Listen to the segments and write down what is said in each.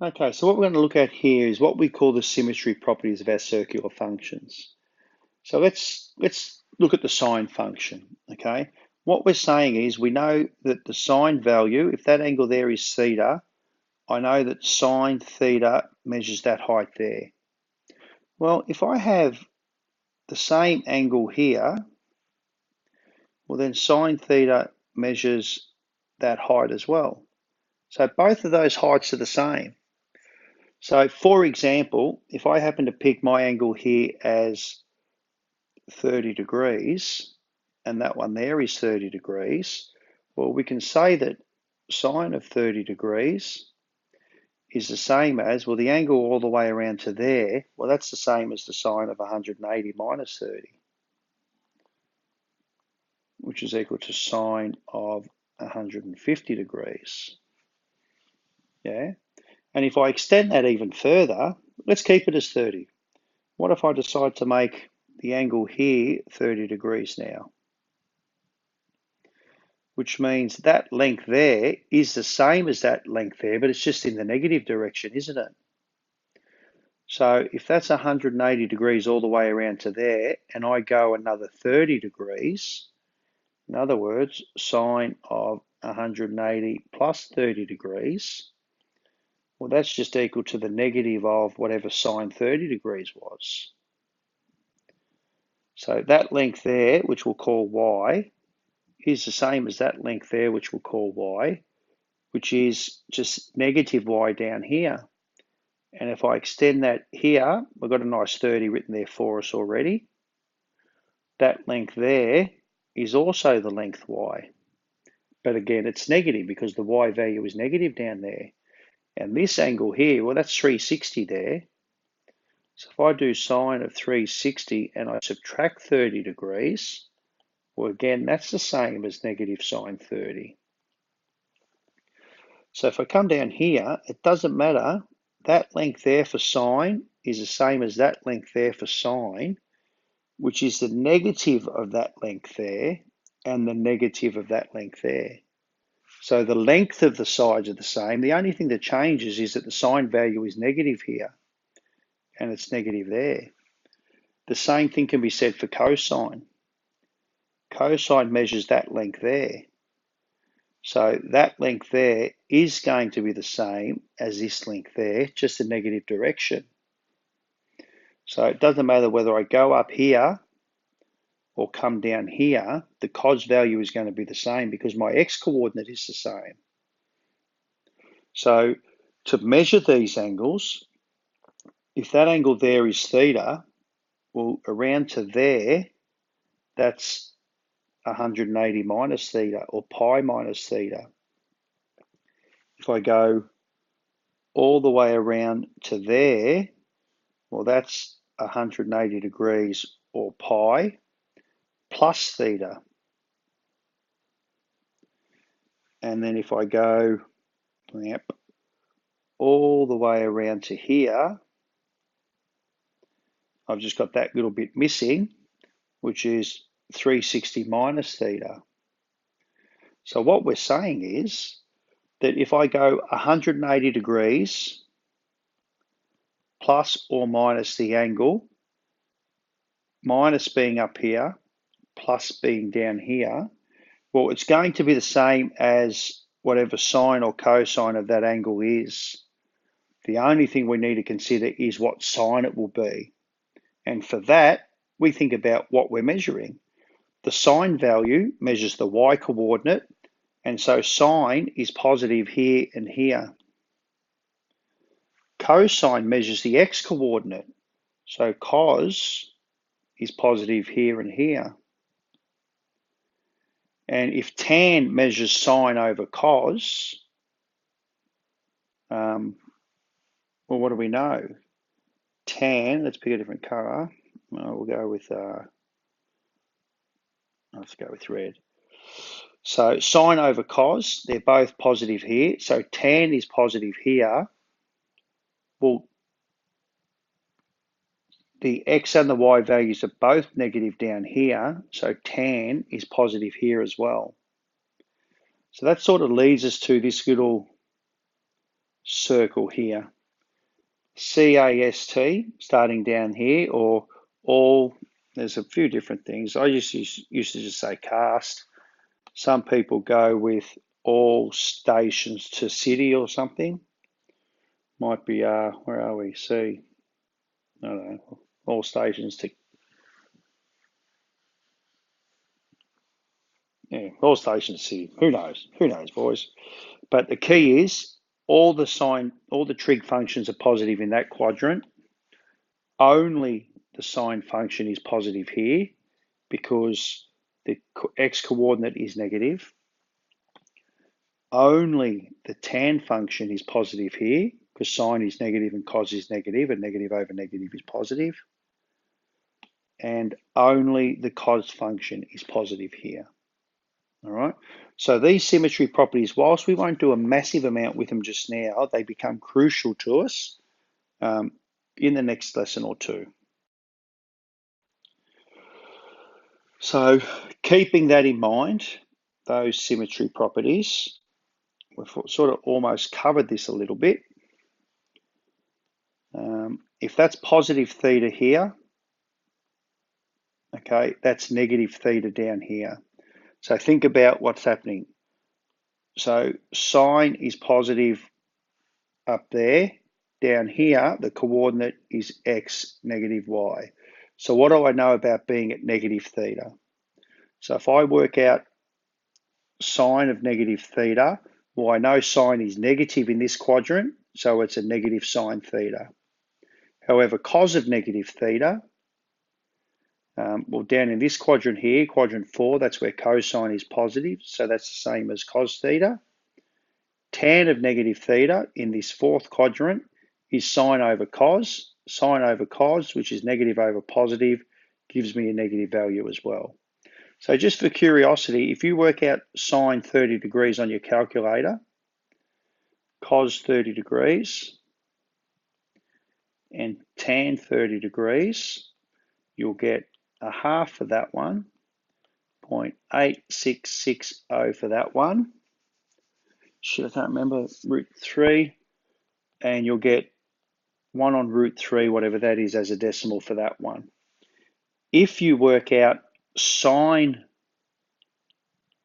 Okay, so what we're going to look at here is what we call the symmetry properties of our circular functions. So let's look at the sine function, okay? What we're saying is we know that the sine value, if that angle there is theta, I know that sine theta measures that height there. Well, if I have the same angle here, well then sine theta measures that height as well. So both of those heights are the same. So for example, if I happen to pick my angle here as 30 degrees, and that one there is 30 degrees, well, we can say that sine of 30 degrees is the same as, well, the angle all the way around to there, well, that's the same as the sine of 180 minus 30, which is equal to sine of 150 degrees. Yeah. And if I extend that even further, let's keep it as 30. What if I decide to make the angle here 30 degrees now? Which means that length there is the same as that length there, but it's just in the negative direction, isn't it? So if that's 180 degrees all the way around to there, and I go another 30 degrees, in other words, sine of 180 plus 30 degrees, well, that's just equal to the negative of whatever sine 30 degrees was. So that length there, which we'll call y, is the same as that length there, which we'll call y, which is just negative y down here. And if I extend that here, we've got a nice 30 written there for us already. That length there is also the length y. But again, it's negative because the y value is negative down there. And this angle here, well, that's 360 there. So if I do sine of 360 and I subtract 30 degrees, well, again, that's the same as negative sine 30. So if I come down here, it doesn't matter. That length there for sine is the same as that length there for sine, which is the negative of that length there and the negative of that length there. So the length of the sides are the same. The only thing that changes is that the sine value is negative here and it's negative there. The same thing can be said for cosine. Cosine measures that length there. So that length there is going to be the same as this length there, just a negative direction. So it doesn't matter whether I go up here or come down here, the cos value is going to be the same because my x-coordinate is the same. So to measure these angles, if that angle there is theta, well, around to there, that's 180 minus theta or pi minus theta. If I go all the way around to there, well, that's 180 degrees or pi plus theta. And then if I go all the way around to here, I've just got that little bit missing, which is 360 minus theta. So what we're saying is that if I go 180 degrees plus or minus the angle, minus being up here, plus being down here, well, it's going to be the same as whatever sine or cosine of that angle is. The only thing we need to consider is what sine it will be. And for that, we think about what we're measuring. The sine value measures the y coordinate, and so sine is positive here and here. Cosine measures the x coordinate, so cos is positive here and here. And if tan measures sine over cos, well, what do we know? Tan, let's pick a different color. We'll go with, let's go with red. So sine over cos, they're both positive here. So tan is positive here. Well, the x and the y values are both negative down here. So tan is positive here as well. So that sort of leads us to this little circle here. CAST, starting down here, or all, there's a few different things. I used to just say cast. Some people go with all stations to city or something. Might be, where are we? C. I don't know. All stations to, yeah, all stations to city. Who knows? Who knows, boys? But the key is all the trig functions are positive in that quadrant. Only the sine function is positive here because the x coordinate is negative. Only the tan function is positive here because sine is negative and cos is negative, and negative over negative is positive. And only the cos function is positive here. All right. So these symmetry properties, whilst we won't do a massive amount with them just now, they become crucial to us in the next lesson or two. So keeping that in mind, those symmetry properties, we've sort of almost covered this a little bit. If that's positive theta here, okay, that's negative theta down here. So think about what's happening. So sine is positive up there. Down here, the coordinate is x, negative y. So what do I know about being at negative theta? So if I work out sine of negative theta, well, I know sine is negative in this quadrant, so it's a negative sine theta. However, cos of negative theta, well, down in this quadrant here, quadrant 4, that's where cosine is positive, so that's the same as cos theta. Tan of negative theta in this fourth quadrant is sine over cos. Sine over cos, which is negative over positive, gives me a negative value as well. So just for curiosity, if you work out sine 30 degrees on your calculator, cos 30 degrees, and tan 30 degrees, you'll get a half for that one, 0.8660 for that one. Shit, I can't remember, root 3, and you'll get 1 on root 3, whatever that is, as a decimal for that one. If you work out sine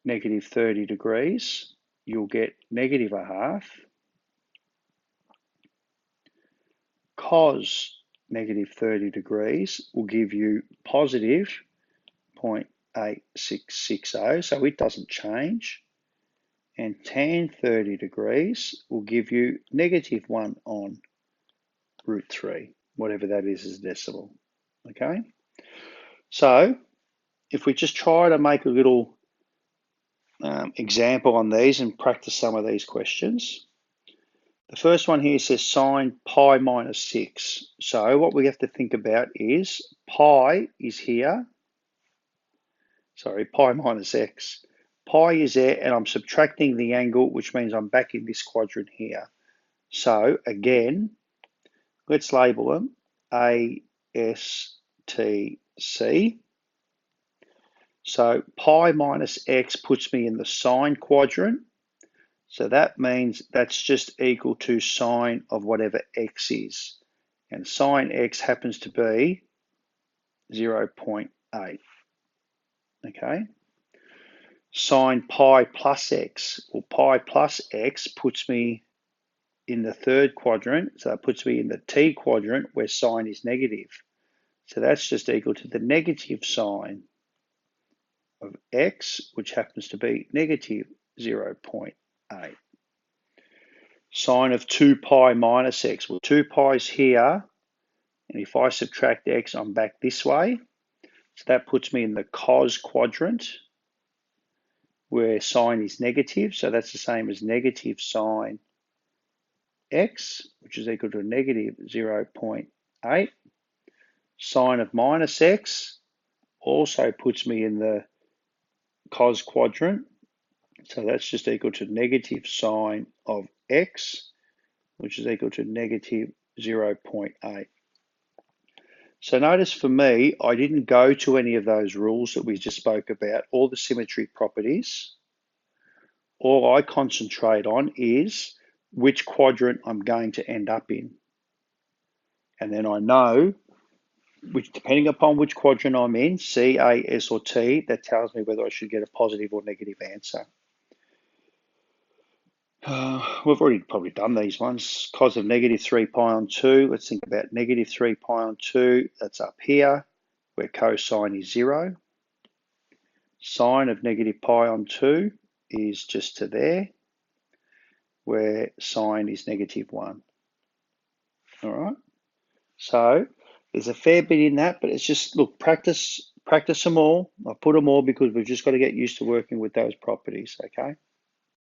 negative 30 degrees, you'll get negative a half. Cos negative 30 degrees will give you positive 0.8660, so it doesn't change. And tan 30 degrees will give you negative 1 on root 3, whatever that is as a decimal, okay? So if we just try to make a little example on these and practice some of these questions. The first one here says sine pi minus 6. So what we have to think about is pi is here. Sorry, pi minus x. Pi is there, and I'm subtracting the angle, which means I'm back in this quadrant here. So again, let's label them A, S, T, C. So pi minus x puts me in the sine quadrant. So that means that's just equal to sine of whatever x is. And sine x happens to be 0.8. Okay. Sine pi plus x. Well, pi plus x puts me in the third quadrant. So it puts me in the t quadrant where sine is negative. So that's just equal to the negative sine of x, which happens to be negative 0.8. Sine of 2 pi minus x. Well, 2 pi is here, and if I subtract x, I'm back this way. So that puts me in the cos quadrant, where sine is negative. So that's the same as negative sine x, which is equal to negative 0.8. Sine of minus x also puts me in the cos quadrant. So that's just equal to negative sine of x, which is equal to negative 0.8. So notice for me, I didn't go to any of those rules that we just spoke about, all the symmetry properties. All I concentrate on is which quadrant I'm going to end up in. And then I know, which depending upon which quadrant I'm in, C, A, S, or T, that tells me whether I should get a positive or negative answer. We've already probably done these ones. Cos of negative 3 pi on 2. Let's think about negative 3 pi on 2. That's up here, where cosine is 0. Sine of negative pi on 2 is just to there, where sine is negative 1. All right. So there's a fair bit in that, but it's just, look, practice them all. I put them all because we've just got to get used to working with those properties, okay?